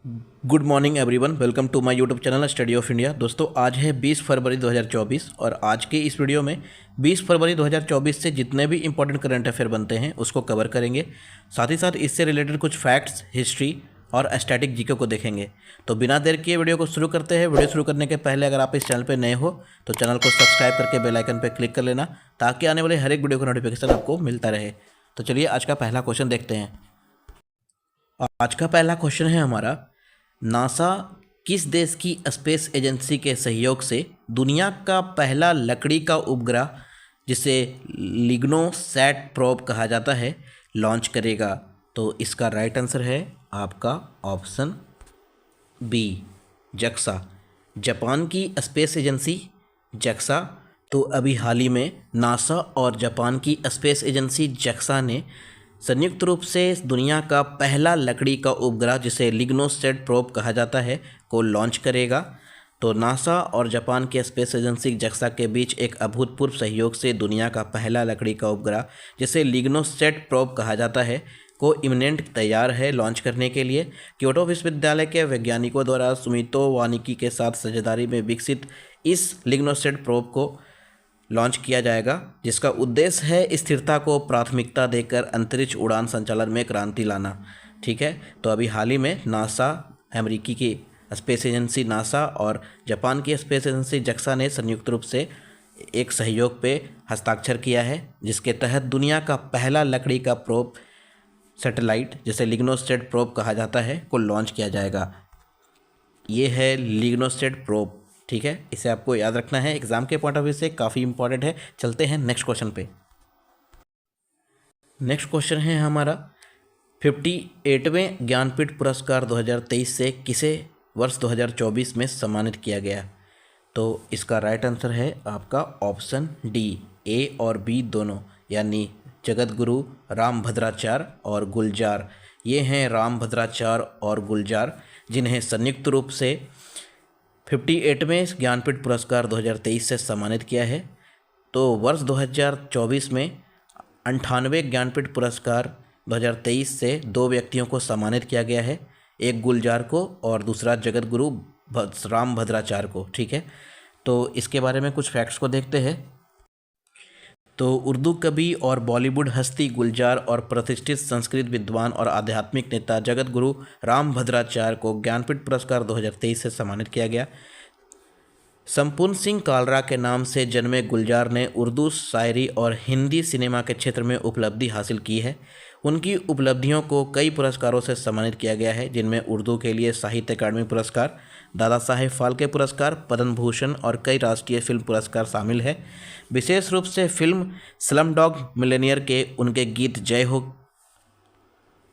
Good morning everyone, welcome to my YouTube channel study of India. दोस्तों, आज है 20 फरवरी 2024 और आज के इस वीडियो में 20 फरवरी 2024 से जितने भी इंपॉर्टेंट करंट अफेयर बनते हैं उसको कवर करेंगे। साथ ही साथ इससे रिलेटेड कुछ फैक्ट्स, हिस्ट्री और स्टैटिक जीके को देखेंगे। तो बिना देर किए वीडियो को शुरू करते हैं। वीडियो शुरू करने के पहले अगर आप इस चैनल पर नए हो तो चैनल को सब्सक्राइब करके बेल आइकन पर क्लिक कर लेना ताकि आने वाले हर एक वीडियो का नोटिफिकेशन आपको मिलता रहे। तो चलिए आज का पहला क्वेश्चन देखते हैं। आज का पहला क्वेश्चन है हमारा, नासा किस देश की स्पेस एजेंसी के सहयोग से दुनिया का पहला लकड़ी का उपग्रह, जिसे लिग्नोसैट प्रोब कहा जाता है, लॉन्च करेगा? तो इसका राइट आंसर है आपका ऑप्शन बी, जक्सा। जापान की स्पेस एजेंसी जक्सा। तो अभी हाल ही में नासा और जापान की स्पेस एजेंसी जक्सा ने संयुक्त रूप से दुनिया का पहला लकड़ी का उपग्रह, जिसे लिग्नोसैट प्रोब कहा जाता है, को लॉन्च करेगा। तो नासा और जापान के स्पेस एजेंसी जक्सा के बीच एक अभूतपूर्व सहयोग से दुनिया का पहला लकड़ी का उपग्रह, जिसे लिग्नोसैट प्रोब कहा जाता है, को इमिनेंट तैयार है लॉन्च करने के लिए। क्योटो विश्वविद्यालय के वैज्ञानिकों द्वारा सुमितो वानिकी के साथ साझेदारी में विकसित इस लिग्नोसैट प्रोब को लॉन्च किया जाएगा, जिसका उद्देश्य है स्थिरता को प्राथमिकता देकर अंतरिक्ष उड़ान संचालन में क्रांति लाना। ठीक है, तो अभी हाल ही में नासा, अमेरिकी की स्पेस एजेंसी नासा और जापान की स्पेस एजेंसी जक्सा ने संयुक्त रूप से एक सहयोग पे हस्ताक्षर किया है, जिसके तहत दुनिया का पहला लकड़ी का प्रोब सैटेलाइट, जिसे लिग्नोसैट प्रोब कहा जाता है, को लॉन्च किया जाएगा। ये है लिग्नोसैट प्रोब। ठीक है, इसे आपको याद रखना है, एग्जाम के पॉइंट ऑफ व्यू से काफ़ी इंपॉर्टेंट है। चलते हैं नेक्स्ट क्वेश्चन पे। नेक्स्ट क्वेश्चन है हमारा, 58वें ज्ञानपीठ पुरस्कार 2023 से किसे वर्ष 2024 में सम्मानित किया गया? तो इसका राइट आंसर है आपका ऑप्शन डी, ए और बी दोनों, यानी जगत गुरु रामभद्राचार्य और गुलजार। ये हैं रामभद्राचार्य और गुलजार, जिन्हें संयुक्त रूप से 58वें ज्ञानपीठ पुरस्कार 2023 से सम्मानित किया है। तो वर्ष 2024 में 98वें ज्ञानपीठ पुरस्कार 2023 से दो व्यक्तियों को सम्मानित किया गया है, एक गुलजार को और दूसरा जगत गुरु रामभद्राचार्य को। ठीक है, तो इसके बारे में कुछ फैक्ट्स को देखते हैं। तो उर्दू कवि और बॉलीवुड हस्ती गुलजार और प्रतिष्ठित संस्कृत विद्वान और आध्यात्मिक नेता जगत गुरु रामभद्राचार्य को ज्ञानपीठ पुरस्कार 2023 से सम्मानित किया गया। संपूर्ण सिंह कालरा के नाम से जन्मे गुलजार ने उर्दू शायरी और हिंदी सिनेमा के क्षेत्र में उपलब्धि हासिल की है। उनकी उपलब्धियों को कई पुरस्कारों से सम्मानित किया गया है, जिनमें उर्दू के लिए साहित्य अकादमी पुरस्कार, दादा साहेब फाल्के पुरस्कार, पद्म भूषण और कई राष्ट्रीय फिल्म पुरस्कार शामिल है। विशेष रूप से फिल्म स्लमडॉग मिलियनेयर के उनके गीत जय हो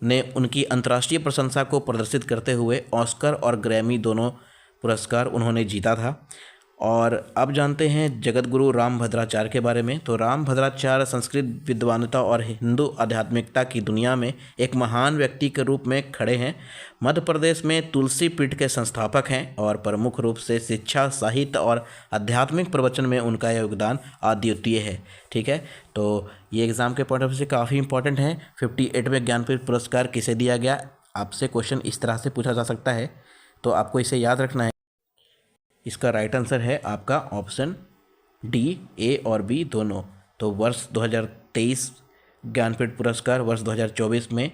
ने उनकी अंतर्राष्ट्रीय प्रशंसा को प्रदर्शित करते हुए ऑस्कर और ग्रैमी दोनों पुरस्कार उन्होंने जीता था। और अब जानते हैं जगत गुरु रामभद्राचार्य के बारे में। तो रामभद्राचार्य संस्कृत विद्वानता और हिंदू आध्यात्मिकता की दुनिया में एक महान व्यक्ति के रूप में खड़े हैं। मध्य प्रदेश में तुलसी पीठ के संस्थापक हैं और प्रमुख रूप से शिक्षा, साहित्य और आध्यात्मिक प्रवचन में उनका योगदान अद्वितीय है। ठीक है, तो ये एग्ज़ाम के पॉइंट ऑफ व्यू से काफ़ी इंपॉर्टेंट है। 58वें ज्ञानपीठ पुरस्कार किसे दिया गया? आपसे क्वेश्चन इस तरह से पूछा जा सकता है, तो आपको इसे याद रखना है। इसका राइट आंसर है आपका ऑप्शन डी, ए और बी दोनों। तो वर्ष 2023 ज्ञानपीठ पुरस्कार वर्ष 2024 में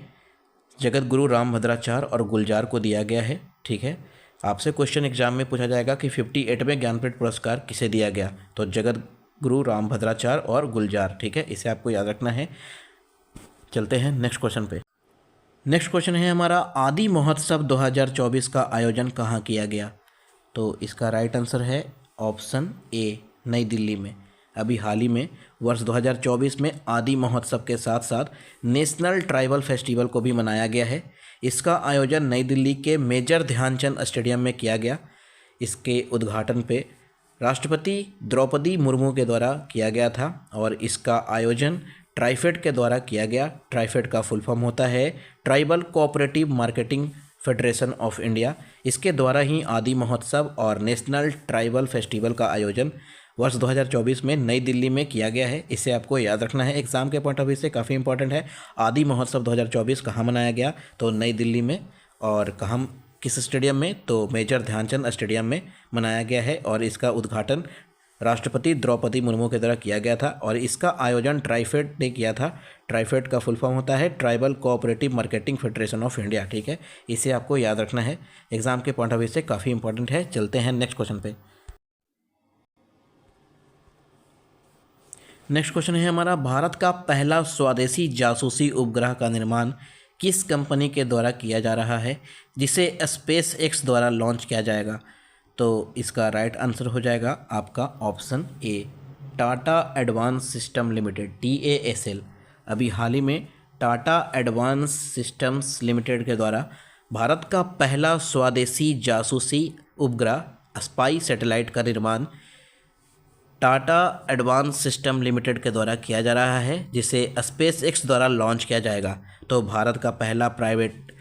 जगत गुरु रामभद्राचार्य और गुलजार को दिया गया है। ठीक है, आपसे क्वेश्चन एग्जाम में पूछा जाएगा कि 58वें ज्ञानपीठ पुरस्कार किसे दिया गया? तो जगत गुरु रामभद्राचार्य और गुलजार। ठीक है, इसे आपको याद रखना है। चलते हैं नेक्स्ट क्वेश्चन पे। नेक्स्ट क्वेश्चन है हमारा, आदि महोत्सव 2024 का आयोजन कहाँ किया गया? तो इसका राइट आंसर है ऑप्शन ए, नई दिल्ली में। अभी हाल ही में वर्ष 2024 में आदि महोत्सव के साथ साथ नेशनल ट्राइबल फेस्टिवल को भी मनाया गया है। इसका आयोजन नई दिल्ली के मेजर ध्यानचंद स्टेडियम में किया गया। इसके उद्घाटन पे राष्ट्रपति द्रौपदी मुर्मू के द्वारा किया गया था और इसका आयोजन ट्राइफेड के द्वारा किया गया। ट्राइफेड का फुल फॉर्म होता है tribal cooperative marketing federation of India. इसके द्वारा ही आदि महोत्सव और नेशनल ट्राइबल फेस्टिवल का आयोजन वर्ष 2024 में नई दिल्ली में किया गया है। इसे आपको याद रखना है, एग्जाम के पॉइंट ऑफ व्यू से काफ़ी इंपॉर्टेंट है। आदि महोत्सव 2024 कहाँ मनाया गया? तो नई दिल्ली में। और कहाँ किस स्टेडियम में, तो मेजर ध्यानचंद स्टेडियम में मनाया गया है और इसका उद्घाटन राष्ट्रपति द्रौपदी मुर्मू के द्वारा किया गया था और इसका आयोजन ट्राइफेड ने किया था। ट्राइफेड का फुल फॉर्म होता है tribal cooperative marketing federation of India. ठीक है, इसे आपको याद रखना है, एग्जाम के पॉइंट ऑफ व्यू से काफ़ी इंपॉर्टेंट है। चलते हैं नेक्स्ट क्वेश्चन पे। नेक्स्ट क्वेश्चन है हमारा, भारत का पहला स्वदेशी जासूसी उपग्रह का निर्माण किस कंपनी के द्वारा किया जा रहा है, जिसे स्पेस एक्स द्वारा लॉन्च किया जाएगा? तो इसका राइट आंसर हो जाएगा आपका option A, Tata advance system limited, TASL। अभी हाल ही में टाटा एडवांस सिस्टम्स लिमिटेड के द्वारा भारत का पहला स्वदेशी जासूसी उपग्रह स्पाई सैटेलाइट का निर्माण टाटा एडवांस सिस्टम लिमिटेड के द्वारा किया जा रहा है, जिसे स्पेस एक्स द्वारा लॉन्च किया जाएगा। तो भारत का पहला प्राइवेट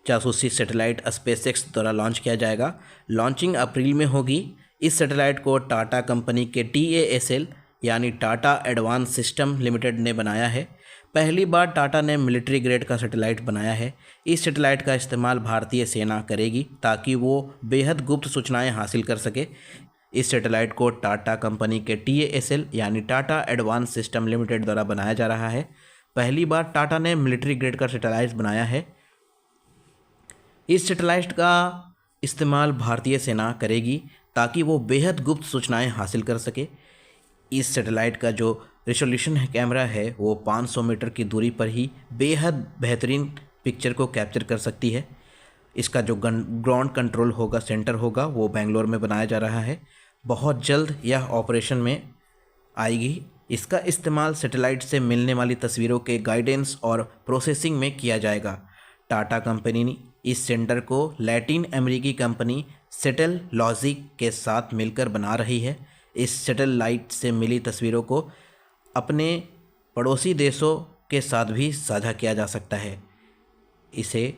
जासूसी सैटेलाइट स्पेस एक्स द्वारा लॉन्च किया जाएगा। लॉन्चिंग अप्रैल में होगी। इस सैटेलाइट को टाटा कंपनी के TASL यानी टाटा एडवांस सिस्टम लिमिटेड ने बनाया है। पहली बार टाटा ने मिलिट्री ग्रेड का सैटेलाइट बनाया है। इस सैटेलाइट का इस्तेमाल भारतीय सेना करेगी ताकि वो बेहद गुप्त सूचनाएं हासिल कर सके। इस सैटेलाइट को टाटा कंपनी के TASL यानी टाटा एडवांस सिस्टम लिमिटेड द्वारा बनाया जा रहा है। पहली बार टाटा ने मिलिट्री ग्रेड का सैटेलाइट बनाया है। इस सैटेलाइट का इस्तेमाल भारतीय सेना करेगी ताकि वो बेहद गुप्त सूचनाएं हासिल कर सके। इस सैटेलाइट का जो रेजोल्यूशन है कैमरा है वो 500 मीटर की दूरी पर ही बेहद बेहतरीन पिक्चर को कैप्चर कर सकती है। इसका जो ग्राउंड कंट्रोल होगा, सेंटर होगा, वो बेंगलोर में बनाया जा रहा है। बहुत जल्द यह ऑपरेशन में आएगी। इसका इस्तेमाल सैटेलाइट से मिलने वाली तस्वीरों के गाइडेंस और प्रोसेसिंग में किया जाएगा। टाटा कंपनी ने इस सेंटर को लैटिन अमेरिकी कंपनी सेटेलॉजिक के साथ मिलकर बना रही है। इस सैटेलाइट से मिली तस्वीरों को अपने पड़ोसी देशों के साथ भी साझा किया जा सकता है। इसे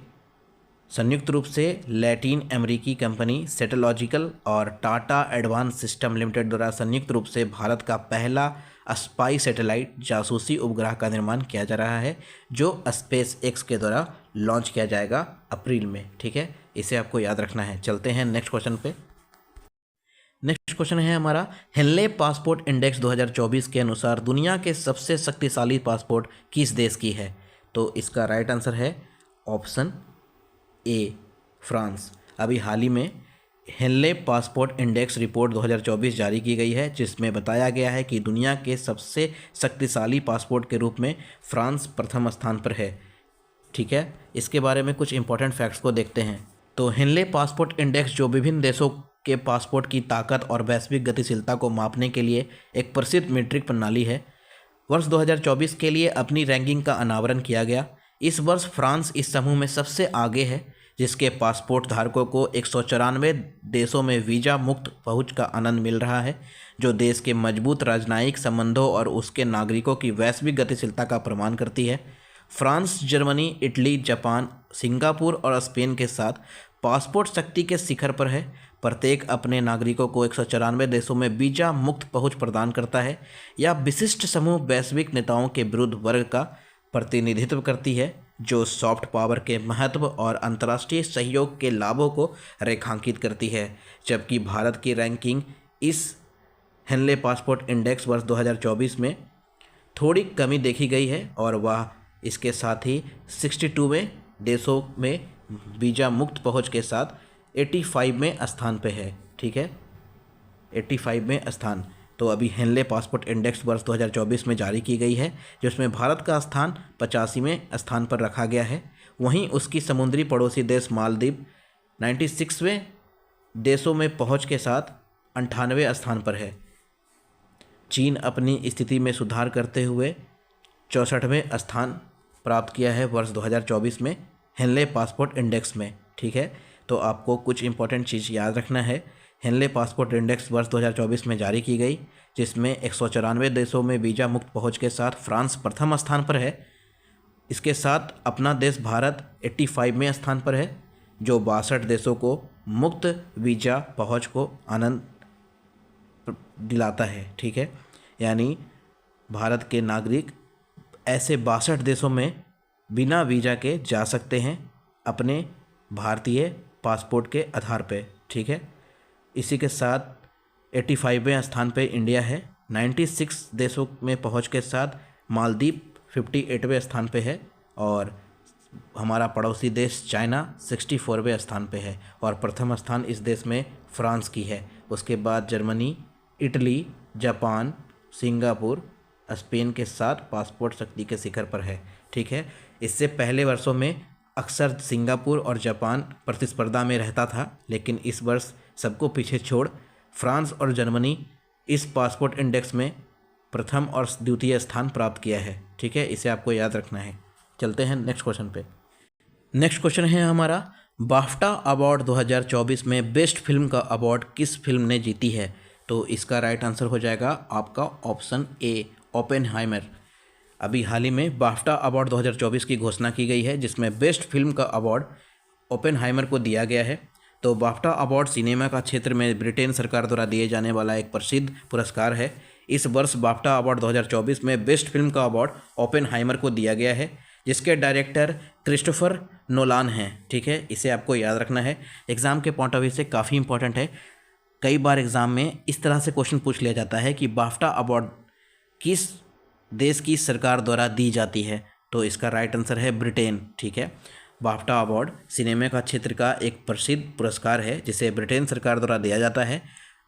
संयुक्त रूप से लैटिन अमेरिकी कंपनी सेटेलॉजिकल और टाटा एडवांस सिस्टम लिमिटेड द्वारा संयुक्त रूप से भारत का पहला स्पाई सैटेलाइट जासूसी उपग्रह का निर्माण किया जा रहा है, जो स्पेस एक्स के द्वारा लॉन्च किया जाएगा अप्रैल में। ठीक है, इसे आपको याद रखना है। चलते हैं नेक्स्ट क्वेश्चन पे। नेक्स्ट क्वेश्चन है हमारा, हेनले पासपोर्ट इंडेक्स 2024 के अनुसार दुनिया के सबसे शक्तिशाली पासपोर्ट किस देश की है? तो इसका राइट आंसर है ऑप्शन ए, फ्रांस। अभी हाल ही में हेनले पासपोर्ट इंडेक्स रिपोर्ट 2024 जारी की गई है, जिसमें बताया गया है कि दुनिया के सबसे शक्तिशाली पासपोर्ट के रूप में फ्रांस प्रथम स्थान पर है। ठीक है, इसके बारे में कुछ इंपॉर्टेंट फैक्ट्स को देखते हैं। तो हेनले पासपोर्ट इंडेक्स जो विभिन्न देशों के पासपोर्ट की ताकत और वैश्विक गतिशीलता को मापने के लिए एक प्रसिद्ध मीट्रिक प्रणाली है। वर्ष 2024 के लिए अपनी रैंकिंग का अनावरण किया गया। इस वर्ष फ्रांस इस समूह में सबसे आगे है, जिसके पासपोर्ट धारकों को 194 देशों में वीज़ा मुक्त पहुंच का आनंद मिल रहा है, जो देश के मजबूत राजनयिक संबंधों और उसके नागरिकों की वैश्विक गतिशीलता का प्रमाण करती है। France, Germany, Italy, Japan, Singapore और स्पेन के साथ पासपोर्ट शक्ति के शिखर पर है। प्रत्येक अपने नागरिकों को 194 देशों में वीज़ा मुक्त पहुंच प्रदान करता है। यह विशिष्ट समूह वैश्विक नेताओं के विरुद्ध वर्ग का प्रतिनिधित्व करती है, जो सॉफ्ट पावर के महत्व और अंतर्राष्ट्रीय सहयोग के लाभों को रेखांकित करती है। जबकि भारत की रैंकिंग इस हेनले पासपोर्ट इंडेक्स वर्ष 2024 में थोड़ी कमी देखी गई है और वह इसके साथ ही 62वें देशों में वीज़ा मुक्त पहुंच के साथ 85वें स्थान पे है। ठीक है, 85वें स्थान। तो अभी हेनले पासपोर्ट इंडेक्स वर्ष 2024 में जारी की गई है, जिसमें भारत का स्थान 85वें स्थान पर रखा गया है। वहीं उसकी समुद्री पड़ोसी देश मालदीव 96वें देशों में पहुंच के साथ 98वें स्थान पर है। चीन अपनी स्थिति में सुधार करते हुए 64वें स्थान प्राप्त किया है वर्ष 2024 में हेनले पासपोर्ट इंडेक्स में। ठीक है, तो आपको कुछ इंपॉर्टेंट चीज़ याद रखना है। हेनले पासपोर्ट इंडेक्स वर्ष 2024 में जारी की गई, जिसमें 194 देशों में वीज़ा मुक्त पहुंच के साथ फ्रांस प्रथम स्थान पर है। इसके साथ अपना देश भारत 85वें स्थान पर है, जो 62 देशों को मुक्त वीज़ा पहुंच को आनंद दिलाता है। ठीक है, यानी भारत के नागरिक ऐसे 62 देशों में बिना वीज़ा के जा सकते हैं अपने भारतीय पासपोर्ट के आधार पे, ठीक है। इसी के साथ 85वें स्थान पे इंडिया है। 96 देशों में पहुंच के साथ मालदीव 58वें स्थान पे है और हमारा पड़ोसी देश चाइना 64वें स्थान पे है और प्रथम स्थान इस देश में फ्रांस की है। उसके बाद Germany, Italy, Japan, Singapore, Spain के साथ पासपोर्ट शक्ति के शिखर पर है, ठीक है। इससे पहले वर्षों में अक्सर सिंगापुर और जापान प्रतिस्पर्धा में रहता था, लेकिन इस वर्ष सबको पीछे छोड़ फ्रांस और जर्मनी इस पासपोर्ट इंडेक्स में प्रथम और द्वितीय स्थान प्राप्त किया है, ठीक है। इसे आपको याद रखना है। चलते हैं नेक्स्ट क्वेश्चन पे। नेक्स्ट क्वेश्चन है हमारा, बाफ्टा अवार्ड 2024 में बेस्ट फिल्म का अवार्ड किस फिल्म ने जीती है? तो इसका राइट आंसर हो जाएगा आपका ऑप्शन ए, ओपेनहाइमर। अभी हाल ही में बाफ्टा अवार्ड 2024 की घोषणा की गई है, जिसमें बेस्ट फिल्म का अवार्ड ओपेनहाइमर को दिया गया है। तो बाफ्टा अवार्ड सिनेमा का क्षेत्र में ब्रिटेन सरकार द्वारा दिए जाने वाला एक प्रसिद्ध पुरस्कार है। इस वर्ष बाफ्टा अवार्ड 2024 में बेस्ट फिल्म का अवार्ड ओपेनहाइमर को दिया गया है, जिसके डायरेक्टर क्रिस्टोफर नोलान हैं, ठीक है। इसे आपको याद रखना है, एग्ज़ाम के पॉइंट ऑफ व्यू से काफ़ी इंपॉर्टेंट है। कई बार एग्ज़ाम में इस तरह से क्वेश्चन पूछ लिया जाता है कि बाफ्टा अवार्ड किस देश की सरकार द्वारा दी जाती है? तो इसका राइट आंसर है ब्रिटेन, ठीक है। बाफ्टा अवार्ड सिनेमा का क्षेत्र का एक प्रसिद्ध पुरस्कार है, जिसे ब्रिटेन सरकार द्वारा दिया जाता है।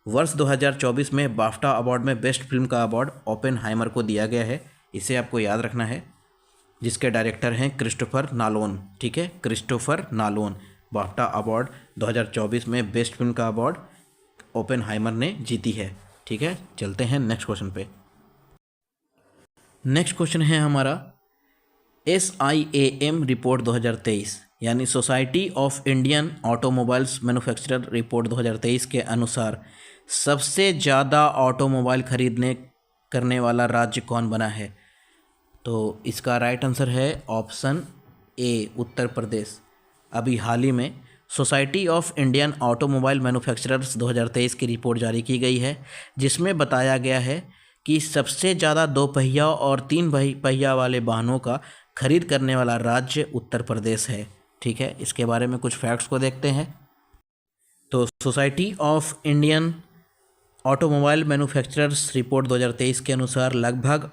वर्ष 2024 में बाफ्टा अवार्ड में बेस्ट फिल्म का अवार्ड ओपेनहाइमर को दिया गया है। इसे आपको याद रखना है, जिसके डायरेक्टर हैं क्रिस्टोफर नालोन, ठीक है, क्रिस्टोफर नालोन। बाफ्टा अवार्ड 2024 में बेस्ट फिल्म का अवार्ड ओपेनहाइमर ने जीती है, ठीक है। चलते हैं नेक्स्ट क्वेश्चन पे। नेक्स्ट क्वेश्चन है हमारा, SIAM रिपोर्ट 2023 यानी society of Indian automobiles manufacturer report 2023 के अनुसार सबसे ज़्यादा ऑटोमोबाइल खरीदने करने वाला राज्य कौन बना है? तो इसका राइट आंसर है ऑप्शन ए, उत्तर प्रदेश। अभी हाल ही में society of Indian automobile manufacturers 2023 की रिपोर्ट जारी की गई है, जिसमें बताया गया है कि सबसे ज़्यादा 2 पहिया और 3 पहिया वाले वाहनों का खरीद करने वाला राज्य उत्तर प्रदेश है, ठीक है। इसके बारे में कुछ फैक्ट्स को देखते हैं। तो society of Indian automobile manufacturers report 2023 के अनुसार लगभग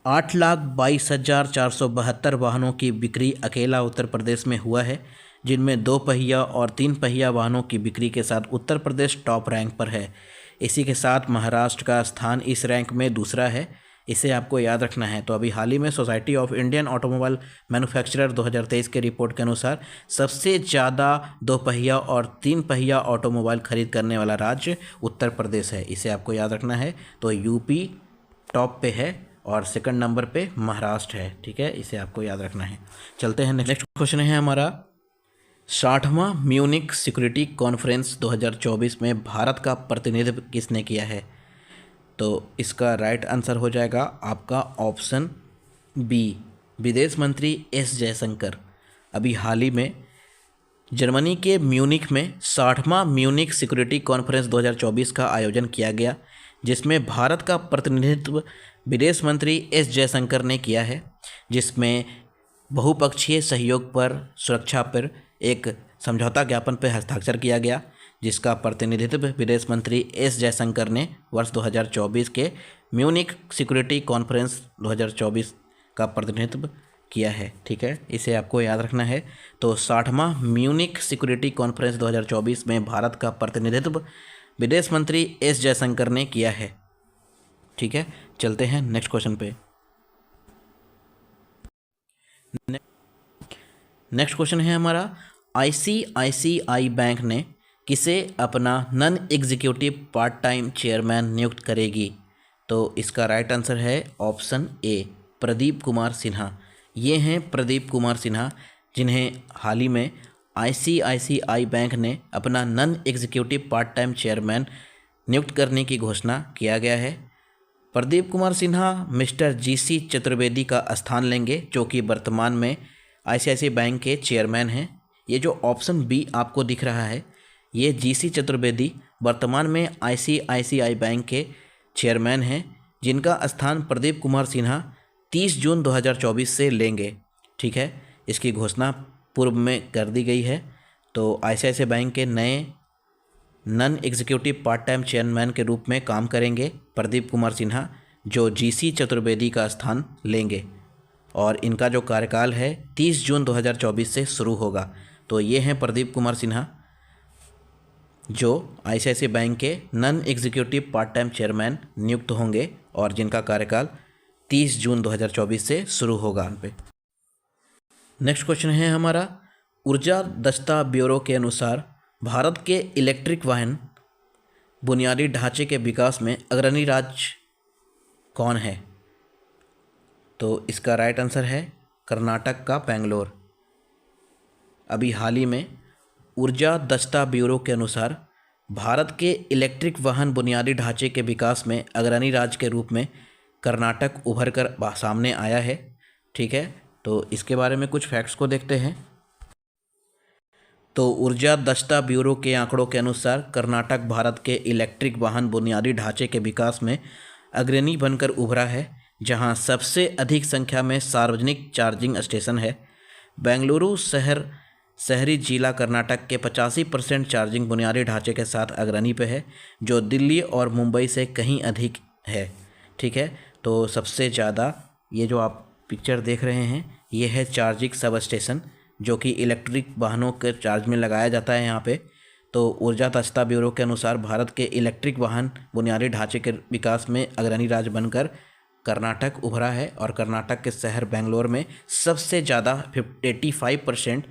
8,22,472 वाहनों की बिक्री अकेला उत्तर प्रदेश में हुआ है, जिनमें 2 पहिया और 3 पहिया वाहनों की बिक्री के साथ उत्तर प्रदेश टॉप रैंक पर है। इसी के साथ महाराष्ट्र का स्थान इस रैंक में दूसरा है। इसे आपको याद रखना है। तो अभी हाल ही में society of Indian automobile manufacturer 2023 के रिपोर्ट के अनुसार सबसे ज़्यादा 2 पहिया और 3 पहिया ऑटोमोबाइल खरीद करने वाला राज्य उत्तर प्रदेश है। इसे आपको याद रखना है। तो यूपी टॉप पे है और सेकंड नंबर पे महाराष्ट्र है, ठीक है। इसे आपको याद रखना है। चलते हैं नेक्स्ट क्वेश्चन है हमारा, 60वां म्यूनिक सिक्योरिटी कॉन्फ्रेंस 2024 में भारत का प्रतिनिधित्व किसने किया है? तो इसका राइट आंसर हो जाएगा आपका ऑप्शन बी, विदेश मंत्री एस जयशंकर। अभी हाल ही में जर्मनी के म्यूनिक में 60वां म्यूनिक सिक्योरिटी कॉन्फ्रेंस 2024 का आयोजन किया गया, जिसमें भारत का प्रतिनिधित्व विदेश मंत्री एस जयशंकर ने किया है, जिसमें बहुपक्षीय सहयोग पर सुरक्षा पर एक समझौता ज्ञापन पर हस्ताक्षर किया गया, जिसका प्रतिनिधित्व विदेश मंत्री एस जयशंकर ने वर्ष 2024 के म्यूनिक सिक्योरिटी कॉन्फ्रेंस 2024 का प्रतिनिधित्व किया है, ठीक है। इसे आपको याद रखना है। तो 60वां म्यूनिक सिक्योरिटी कॉन्फ्रेंस 2024 में भारत का प्रतिनिधित्व विदेश मंत्री एस जयशंकर ने किया है, ठीक है। चलते हैं नेक्स्ट क्वेश्चन पे। नेक्स्ट क्वेश्चन है हमारा, ICICI बैंक ने किसे अपना non executive part time chairman नियुक्त करेगी? तो इसका राइट आंसर है ऑप्शन ए, प्रदीप कुमार सिन्हा। ये हैं प्रदीप कुमार सिन्हा, जिन्हें हाल ही में ICICI बैंक ने अपना non executive part time chairman नियुक्त करने की घोषणा किया गया है। प्रदीप कुमार सिन्हा मिस्टर GC चतुर्वेदी का स्थान लेंगे, जो कि वर्तमान में ICICI बैंक के चेयरमैन हैं। ये जो ऑप्शन बी आपको दिख रहा है, ये GC चतुर्वेदी वर्तमान में ICICI बैंक के चेयरमैन हैं, जिनका स्थान प्रदीप कुमार सिन्हा 30 जून 2024 से लेंगे, ठीक है। इसकी घोषणा पूर्व में कर दी गई है। तो ICICI बैंक के नए non executive part time chairman के रूप में काम करेंगे प्रदीप कुमार सिन्हा, जो GC चतुर्वेदी का स्थान लेंगे। और इनका जो कार्यकाल है 30 जून 2024 से शुरू होगा। तो ये हैं प्रदीप कुमार सिन्हा, जो ICICI बैंक के non executive part time chairman नियुक्त होंगे और जिनका कार्यकाल 30 जून 2024 से शुरू होगा उन पे। नेक्स्ट क्वेश्चन है हमारा, ऊर्जा दक्षता ब्यूरो के अनुसार भारत के इलेक्ट्रिक वाहन बुनियादी ढांचे के विकास में अग्रणी राज्य कौन है? तो इसका राइट आंसर है कर्नाटक का बेंगलोर। अभी हाल ही में ऊर्जा दक्षता ब्यूरो के अनुसार भारत के इलेक्ट्रिक वाहन बुनियादी ढांचे के विकास में अग्रणी राज्य के रूप में कर्नाटक उभर कर सामने आया है। ठीक है, तो इसके बारे में कुछ फैक्ट्स को देखते हैं। तो ऊर्जा दक्षता ब्यूरो के आंकड़ों के अनुसार कर्नाटक भारत के इलेक्ट्रिक वाहन बुनियादी ढांचे के विकास में अग्रणी बनकर उभरा है, जहां सबसे अधिक संख्या में सार्वजनिक चार्जिंग स्टेशन है। बेंगलुरु शहरी जिला कर्नाटक के 85% चार्जिंग बुनियादी ढांचे के साथ अग्रणी पे है, जो दिल्ली और मुंबई से कहीं अधिक है। ठीक है, तो सबसे ज़्यादा ये जो आप पिक्चर देख रहे हैं ये है चार्जिंग सब स्टेशन, जो कि इलेक्ट्रिक वाहनों के चार्ज में लगाया जाता है यहाँ पे। तो ऊर्जा दक्षता ब्यूरो के अनुसार भारत के इलेक्ट्रिक वाहन बुनियादी ढांचे के विकास में अग्रणी राज्य बनकर कर्नाटक उभरा है और कर्नाटक के शहर बेंगलोर में सबसे ज़्यादा 85%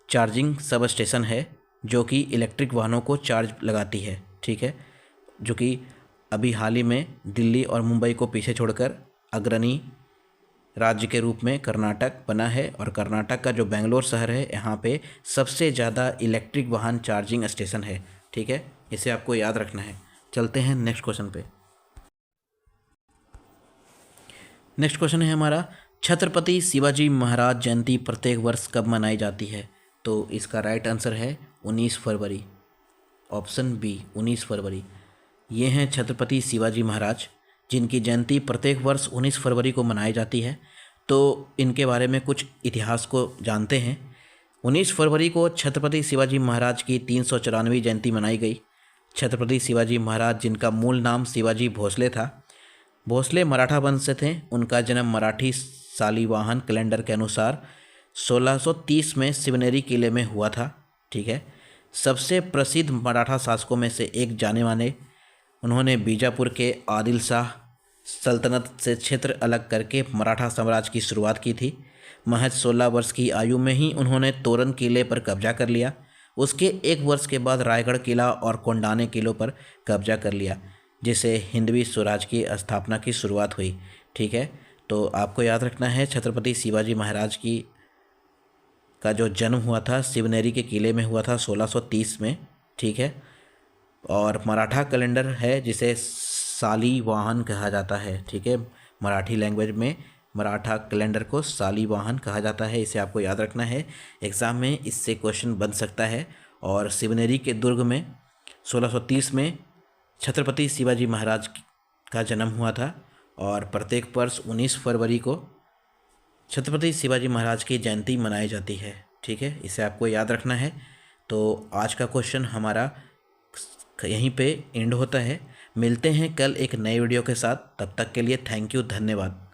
चार्जिंग सब स्टेशन है, जो कि इलेक्ट्रिक वाहनों को चार्ज लगाती है। ठीक है, जो कि अभी हाल ही में दिल्ली और मुंबई को पीछे छोड़कर अग्रणी राज्य के रूप में कर्नाटक बना है। और कर्नाटक का जो बेंगलोर शहर है यहाँ पे सबसे ज़्यादा इलेक्ट्रिक वाहन चार्जिंग स्टेशन है। ठीक है, इसे आपको याद रखना है। चलते हैं नेक्स्ट क्वेश्चन पे। नेक्स्ट क्वेश्चन है हमारा, छत्रपति शिवाजी महाराज जयंती प्रत्येक वर्ष कब मनाई जाती है? तो इसका राइट आंसर है 19 फरवरी, ऑप्शन बी 19 फरवरी। ये हैं छत्रपति शिवाजी महाराज, जिनकी जयंती प्रत्येक वर्ष 19 फरवरी को मनाई जाती है। तो इनके बारे में कुछ इतिहास को जानते हैं। 19 फरवरी को छत्रपति शिवाजी महाराज की 394वीं जयंती मनाई गई। छत्रपति शिवाजी महाराज, जिनका मूल नाम शिवाजी भोसले था, भोसले मराठा वंश से थे। उनका जन्म मराठी सालीवाहन कैलेंडर के अनुसार 1630 में शिवनेरी किले में हुआ था। ठीक है, सबसे प्रसिद्ध मराठा शासकों में से एक जाने माने उन्होंने बीजापुर के आदिल शाह सल्तनत से क्षेत्र अलग करके मराठा साम्राज्य की शुरुआत की थी। महज 16 वर्ष की आयु में ही उन्होंने तोरण किले पर कब्जा कर लिया। उसके 1 वर्ष के बाद रायगढ़ किला और कोंडाने किलों पर कब्जा कर लिया, जिससे हिंदवी स्वराज की स्थापना की शुरुआत हुई। ठीक है, तो आपको याद रखना है छत्रपति शिवाजी महाराज का जो जन्म हुआ था शिवनेरी के किले में हुआ था 1630 में। ठीक है, और मराठा कैलेंडर है जिसे सालीवाहन कहा जाता है। ठीक है, मराठी लैंग्वेज में मराठा कैलेंडर को सालीवाहन कहा जाता है। इसे आपको याद रखना है, एग्ज़ाम में इससे क्वेश्चन बन सकता है। और शिवनेरी के दुर्ग में 1630 में छत्रपति शिवाजी महाराज का जन्म हुआ था और प्रत्येक वर्ष 19 फरवरी को छत्रपति शिवाजी महाराज की जयंती मनाई जाती है। ठीक है, इसे आपको याद रखना है। तो आज का क्वेश्चन हमारा यहीं पे एंड होता है। मिलते हैं कल एक नए वीडियो के साथ, तब तक के लिए थैंक यू, धन्यवाद।